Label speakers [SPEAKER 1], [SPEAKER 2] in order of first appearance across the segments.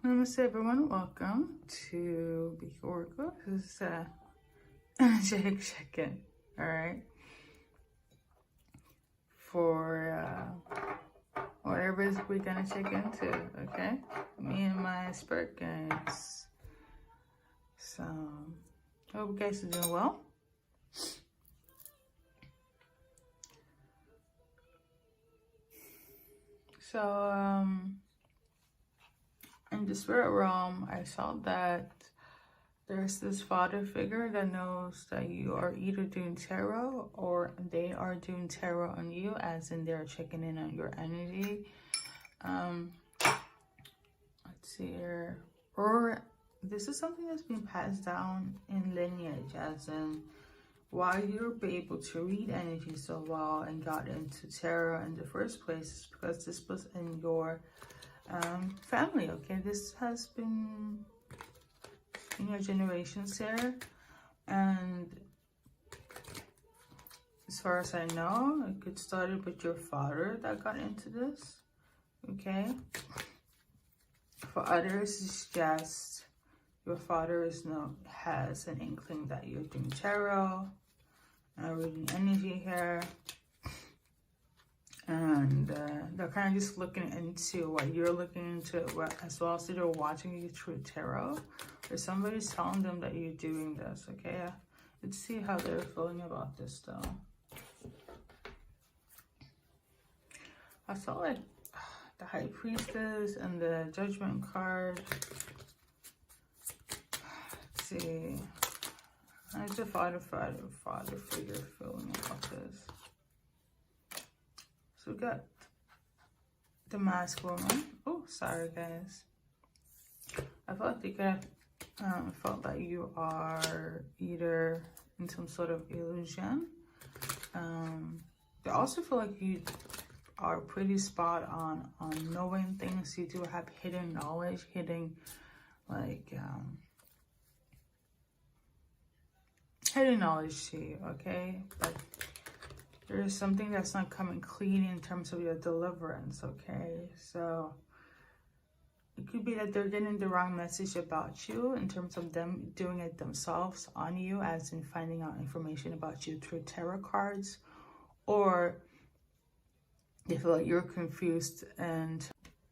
[SPEAKER 1] Namaste everyone, welcome to BKA Oracles. This is a check-in, alright? For whatever we're gonna check into, okay? Me and my spirit guides. So, hope you guys are doing well. So, in the spirit realm, I saw that there's this father figure that knows that you are either doing tarot or they are doing tarot on you, as in they're checking in on your energy. Let's see here. Or this is something that's been passed down in lineage, as in why you're able to read energy so well and got into tarot in the first place is because this was in your family, okay? This has been in your generations here, and as far as I know, it started with your father that got into this, okay? For others, it's just your father has an inkling that you're doing tarot, reading energy here, and they're kind of just looking into what you're looking into as well. So they're watching you through tarot, or somebody's telling them that you're doing this, okay? Let's see how they're feeling about this though. I saw like the High Priestess and the Judgment card. Let's see. How's the father figure feeling about this? So we got the Masked Woman. Oh, sorry guys. I felt that you are either in some sort of illusion. I also feel like you are pretty spot on knowing things. You do have hidden knowledge, hidden knowledge to you, okay? But there's something that's not coming clean in terms of your deliverance, okay? So it could be that they're getting the wrong message about you in terms of them doing it themselves on you, as in finding out information about you through tarot cards, or they feel like you're confused and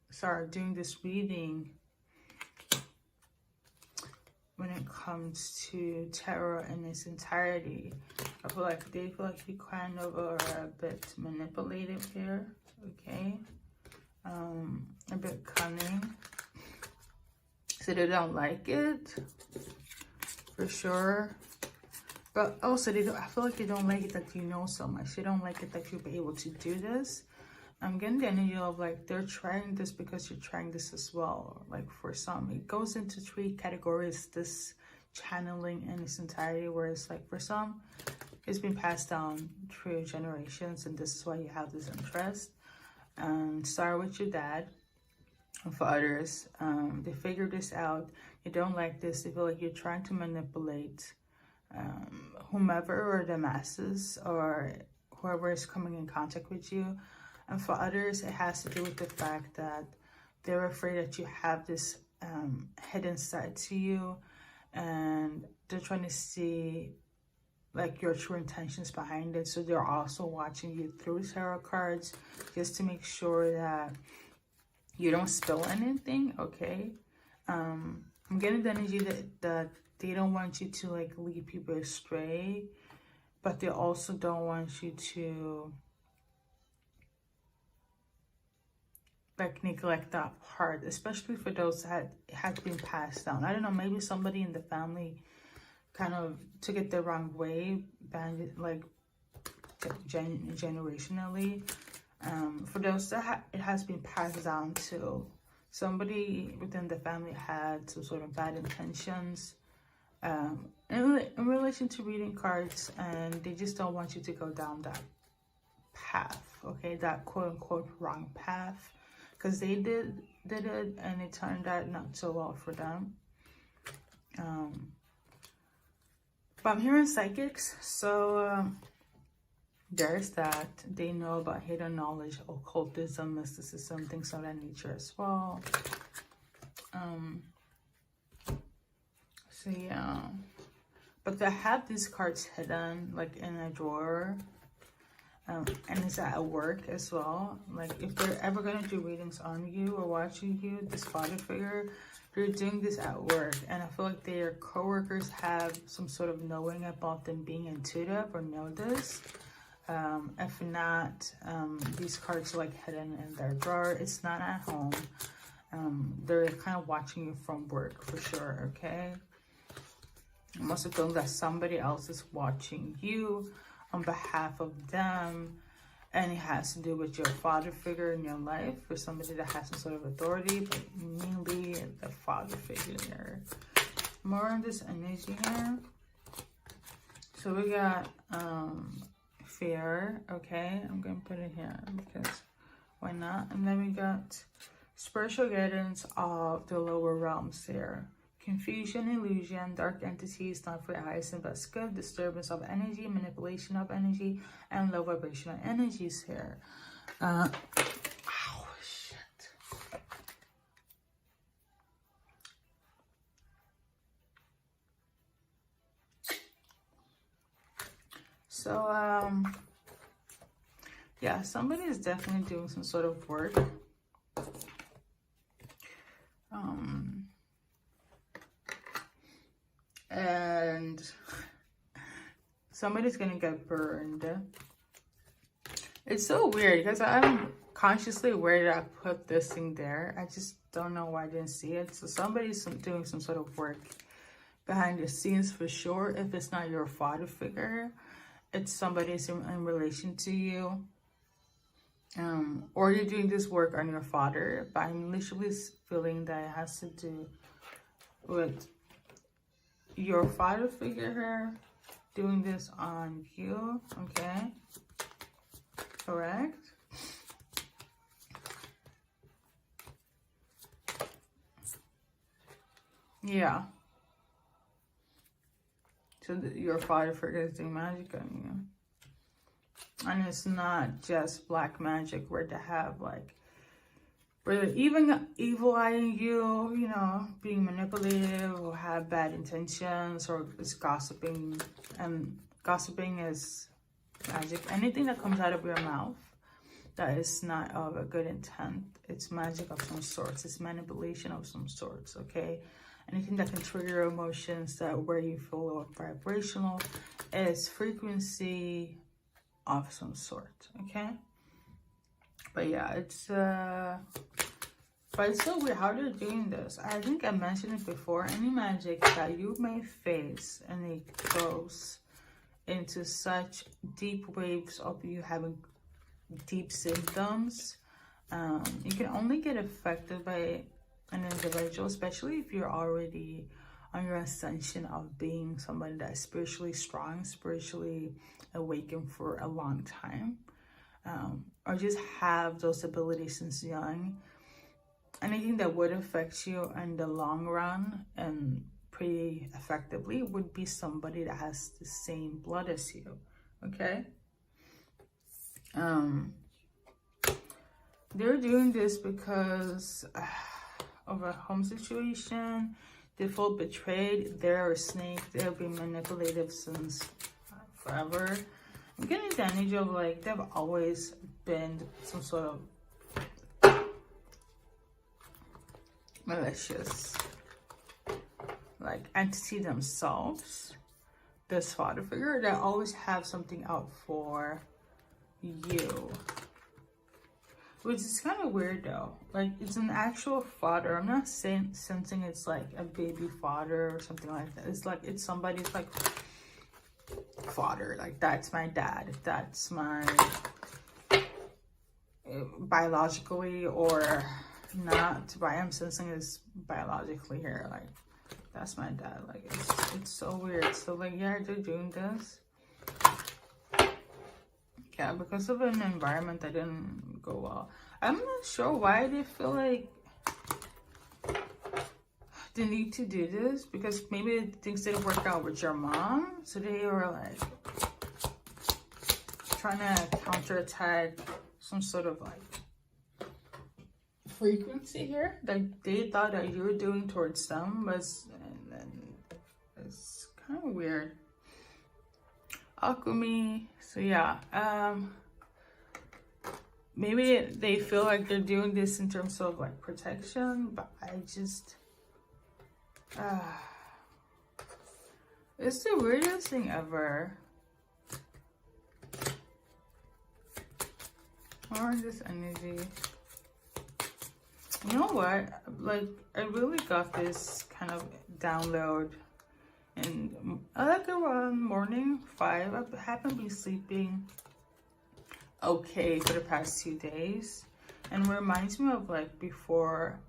[SPEAKER 1] start doing this reading when it comes to tarot in its entirety. I feel like they feel like you kind of are a bit manipulative here, okay? A bit cunning. So they don't like it, for sure. But also, I feel like they don't like it that you know so much. They don't like it that you'll be able to do this. I'm getting the energy of like they're trying this because you're trying this as well. Like for some, it goes into 3 categories, this channeling in its entirety, whereas like for some, it's been passed down through generations, and this is why you have this interest. Start with your dad. And for others, they figure this out. You don't like this. They feel like you're trying to manipulate whomever, or the masses, or whoever is coming in contact with you. And for others, it has to do with the fact that they're afraid that you have this hidden side to you, and they're trying to see like your true intentions behind it. So they're also watching you through tarot cards just to make sure that you don't spill anything, okay? I'm getting the energy that they don't want you to like lead people astray, but they also don't want you to like neglect that part, especially for those that had been passed down. I don't know, maybe somebody in the family kind of took it the wrong way, like generationally. For those that it has been passed down to, somebody within the family had some sort of bad intentions in relation to reading cards, and they just don't want you to go down that path, okay? That quote-unquote wrong path, because they did it and it turned out not so well for them. But I'm hearing psychics, so there's that. They know about hidden knowledge, occultism, mysticism, things of that nature as well. So yeah, but they have these cards hidden like in a drawer, and it's at work as well. Like if they're ever gonna do readings on you or watching you, this father figure, they're doing this at work, and I feel like their coworkers have some sort of knowing about them being intuitive or know this. If not, these cards are like hidden in their drawer. It's not at home. They're kind of watching you from work for sure, okay? I'm also feeling that somebody else is watching you on behalf of them, and it has to do with your father figure in your life, or somebody that has some sort of authority, but mainly the father figure here. More on this energy here. So we got fear, okay? I'm going to put it here because why not? And then we got spiritual guidance of the lower realms here. Confusion, illusion, dark entities, not for your highest and best good, disturbance of energy, manipulation of energy, and low vibrational energies here. Oh, shit. So, yeah, somebody is definitely doing some sort of work. And somebody's gonna get burned. It's so weird because I'm consciously aware that I put this thing there. I just don't know why I didn't see it. So somebody's doing some sort of work behind the scenes for sure. If it's not your father figure, it's somebody's in relation to you. Or you're doing this work on your father, but I'm literally feeling that it has to do with your father figure here doing this on you, okay? Correct? Yeah. So your father figure is doing magic on you. And it's not just black magic where they have like, where even evil eyeing you, you know, being manipulative or have bad intentions, or is gossiping. And gossiping is magic. Anything that comes out of your mouth that is not of a good intent, it's magic of some sorts. It's manipulation of some sorts, okay? Anything that can trigger your emotions, that where you feel low vibrational, is frequency of some sort, okay? But yeah, it's so weird how they're doing this. I think I mentioned it before. Any magic that you may face, and it goes into such deep waves of you having deep symptoms, you can only get affected by an individual, especially if you're already on your ascension of being somebody that's spiritually strong, spiritually awakened for a long time. Or just have those abilities since young. Anything that would affect you in the long run and pretty effectively would be somebody that has the same blood as you, okay? They're doing this because of a home situation. They feel betrayed. They're a snake. They've been manipulative since forever. I'm getting the energy of like they've always been some sort of malicious like entity themselves. This father figure that always have something out for you, which is kind of weird though. Like it's an actual father. I'm not sensing it's like a baby father or something like that. It's like it's somebody's like father, like that's my dad, that's my biologically or not, but I am sensing is biologically here, like that's my dad. Like it's so weird. So like yeah, they're doing this, yeah, because of an environment that didn't go well. I'm not sure why they feel like they need to do this, because maybe things didn't work out with your mom, so they were like trying to counterattack some sort of like frequency here that they thought that you were doing towards them was, and then it's kind of weird. Alchemy. So yeah, maybe they feel like they're doing this in terms of like protection, but I just it's the weirdest thing ever. Or this energy. You know what? Like, I really got this kind of download, and like around morning 5, I haven't been sleeping okay for the past 2 days, and it reminds me of like before,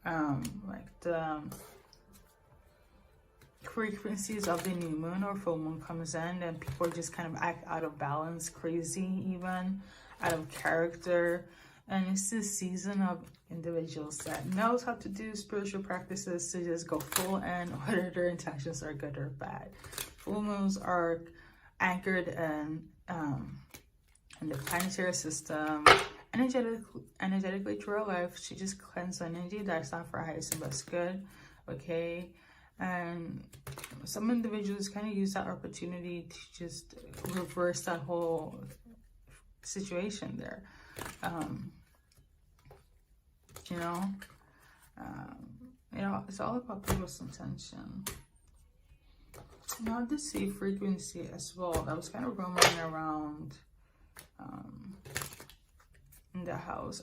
[SPEAKER 1] like the frequencies of the new moon or full moon comes in, and people just kind of act out of balance, crazy, even out of character. And it's this season of individuals that knows how to do spiritual practices to just go full in, whether their intentions are good or bad. Full moons are anchored in the planetary system, energetically through our life, to just cleanse energy that's not for our highest and best good, okay? And some individuals kind of use that opportunity to just reverse that whole situation there. You know, it's all about people's intention. Now this sea frequency as well, that was kind of roaming around in the house.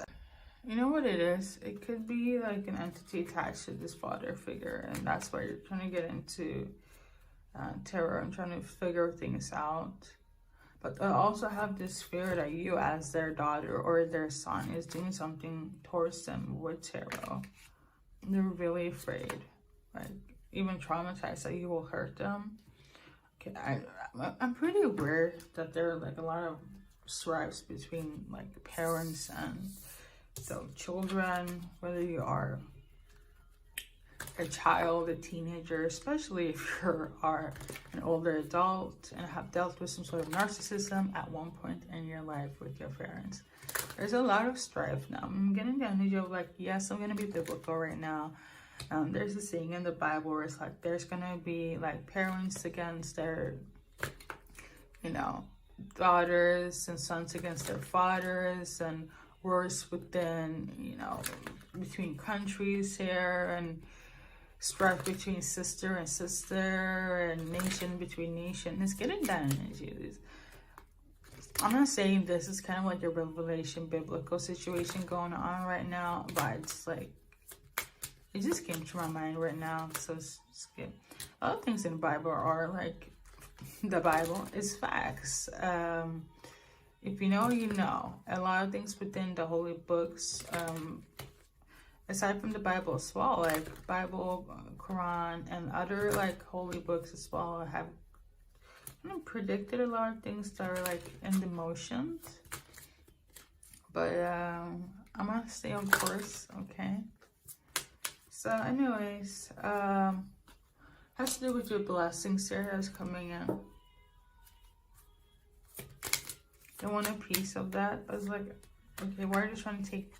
[SPEAKER 1] You know what it is? It could be like an entity attached to this father figure, and that's why you're trying to get into tarot and trying to figure things out. But I also have this fear that you as their daughter or their son is doing something towards them with tarot. They're really afraid, like even traumatized that you will hurt them. Okay, I'm pretty aware that there are like a lot of strifes between like parents and the children, whether you are a child, a teenager, especially if you are an older adult and have dealt with some sort of narcissism at one point in your life with your parents. There's a lot of strife now. I'm getting the energy of like, yes, I'm going to be biblical right now. There's a saying in the Bible where it's like, there's going to be like parents against their, you know, daughters, and sons against their fathers, and wars within, you know, between countries here, and strife between sister and sister, and nation between nation. It's getting that energy. I'm not saying this is kind of like a revelation biblical situation going on right now, but it's like, it just came to my mind right now. So it's good. Other things in the Bible are like, the Bible is facts. If you know, you know. A lot of things within the holy books, aside from the Bible as well, like Bible, Quran, and other like holy books as well, have kind of predicted a lot of things that are like in the motions. But I'm gonna stay on course, okay? So anyways, has to do with your blessings here that's coming in. They want a piece of that. But it's like, okay, why are they trying to take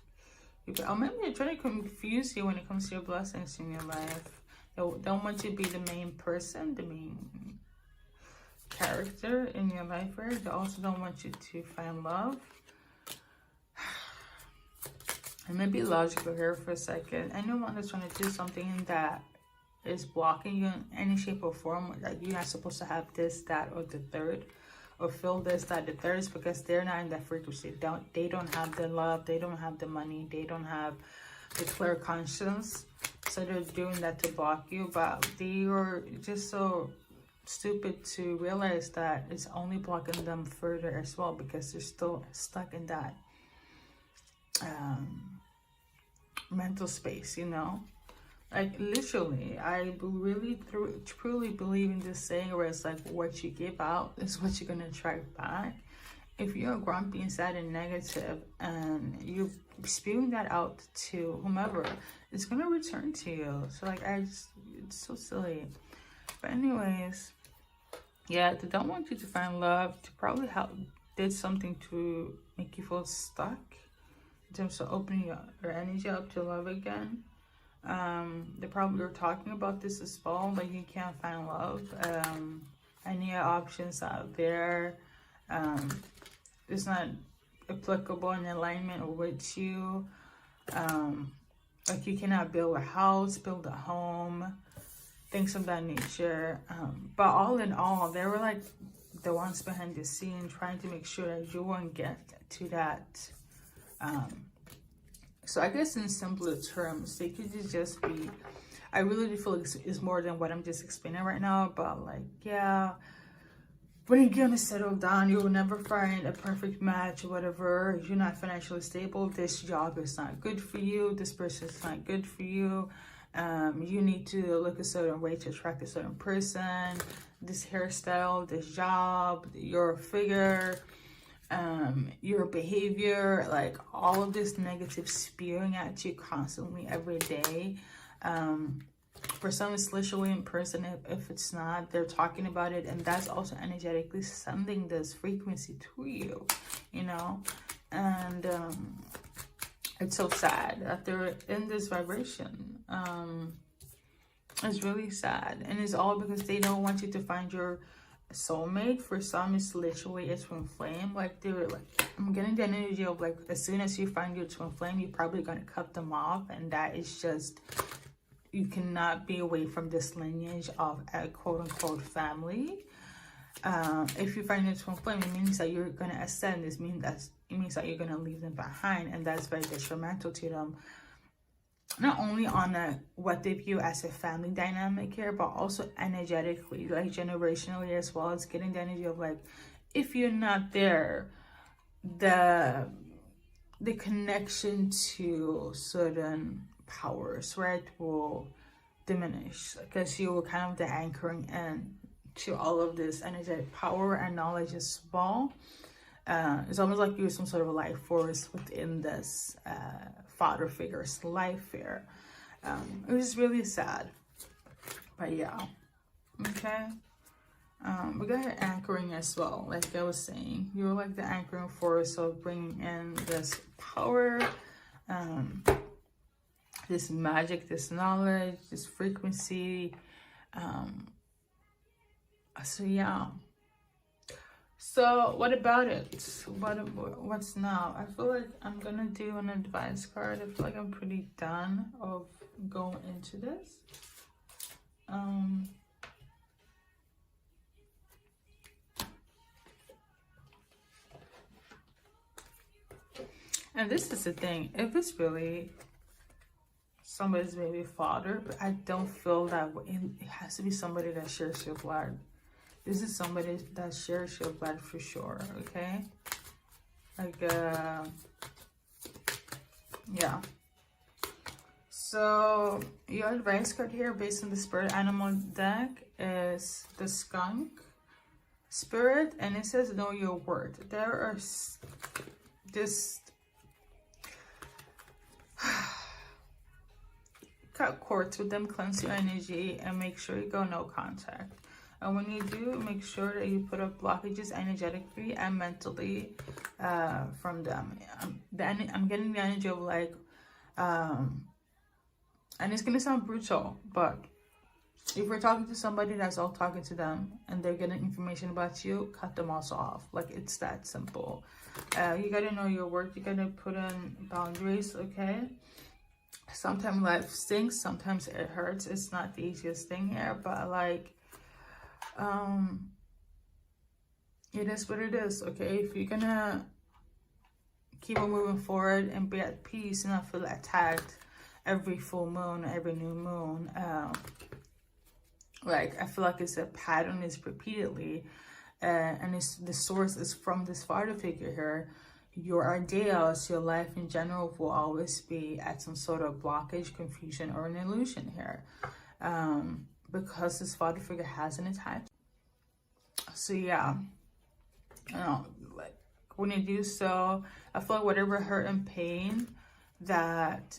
[SPEAKER 1] you? Or maybe they're trying to confuse you when it comes to your blessings in your life. They don't want you to be the main person, the main character in your life. Right? They also don't want you to find love. And maybe logical here for a second. Anyone that's trying to do something that is blocking you in any shape or form, like you're not supposed to have this, that, or the third, or feel this, that, the third, is because they're not in that frequency. They don't have the love, they don't have the money, they don't have the clear conscience. So they're doing that to block you, but they are just so stupid to realize that it's only blocking them further as well, because they're still stuck in that mental space, you know. Like literally, I really truly believe in this saying where it's like, what you give out is what you're gonna attract back. If you're grumpy and sad and negative and you're spewing that out to whomever, it's gonna return to you. So like, it's so silly. But anyways, yeah, they don't want you to find love. To probably did something to make you feel stuck in terms of opening your energy up to love again. They probably were talking about this as well, like you can't find love. Any options out there, it's not applicable in alignment with you. Like you cannot build a house, build a home, things of that nature. But all in all, they were like the ones behind the scene trying to make sure that you won't get to that. So I guess in simpler terms, they could just be, I really do feel like it's more than what I'm just explaining right now, but like, yeah, when you're gonna settle down, you will never find a perfect match or whatever. If you're not financially stable, this job is not good for you, this person is not good for you. You need to look a certain way to attract a certain person, this hairstyle, this job, your figure, your behavior, like all of this negative spewing at you constantly every day. For some, it's literally in person. If it's not, they're talking about it, and that's also energetically sending this frequency to you, you know. And it's so sad that they're in this vibration. It's really sad, and it's all because they don't want you to find your soulmate. For some, it's literally a twin flame. Like they're like, I'm getting the energy of like, as soon as you find your twin flame, you're probably gonna cut them off, and that is just, you cannot be away from this lineage of a quote-unquote family. If you find your twin flame, it means that you're gonna ascend. It means that you're gonna leave them behind, and that's very detrimental to them. Not only on what they view as a family dynamic here, but also energetically, like generationally as well. It's getting the energy of like, if you're not there, the connection to certain powers, right, will diminish, because you will kind of the anchoring in to all of this energetic power and knowledge as well. It's almost like you're some sort of a life force within this father figure's life here. It was really sad, but yeah, okay. We got her anchoring as well, like I was saying. You're like the anchoring force of bringing in this power, this magic, this knowledge, this frequency. So yeah. So what about it? What's now? I feel like I'm gonna do an advice card. I feel like I'm pretty done of going into this. And this is the thing, if it's really somebody's maybe father, but I don't feel that it has to be somebody that shares your blood. This is somebody that shares your blood for sure, okay? Like, yeah. So, your advice card here based on the spirit animal deck is the skunk spirit, and it says know your worth. There are just cut cords with them, cleanse your energy, and make sure you go no contact. And when you do, make sure that you put up blockages energetically and mentally from them. I'm getting the energy of like, and it's gonna sound brutal, but if we're talking to somebody that's all talking to them and they're getting information about you, cut them also off. Like, it's that simple. You gotta know your worth. You gotta put in boundaries, okay? Sometimes life stinks, sometimes it hurts. It's not the easiest thing here, but like, it is what it is, okay? If you're gonna keep on moving forward and be at peace and not feel attacked every full moon, every new moon, like, I feel like it's a pattern, is repeatedly, and it's the source is from this father figure here. Your ideals, your life in general, will always be at some sort of blockage, confusion, or an illusion here, because this father figure has an attachment. So yeah, you know, like, when you do so, I feel like whatever hurt and pain that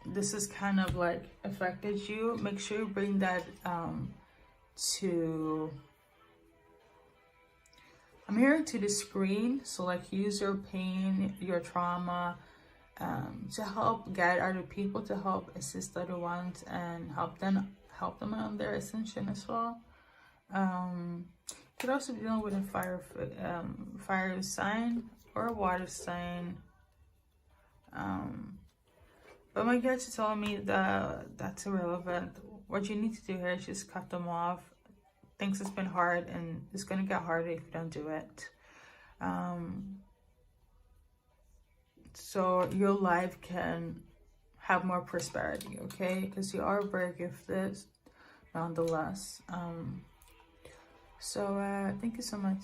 [SPEAKER 1] this is kind of like affected you, make sure you bring that to, I'm hearing to the screen. So like, use your pain, your trauma, to help guide other people, to help assist other ones, and help them on their ascension as well. You could also be dealing with a fire sign or a water sign. But my guides are telling me that that's irrelevant. What you need to do here is just cut them off. Things has been hard, and it's going to get harder if you don't do it. So your life can have more prosperity, okay? Because you are very gifted nonetheless. So thank you so much.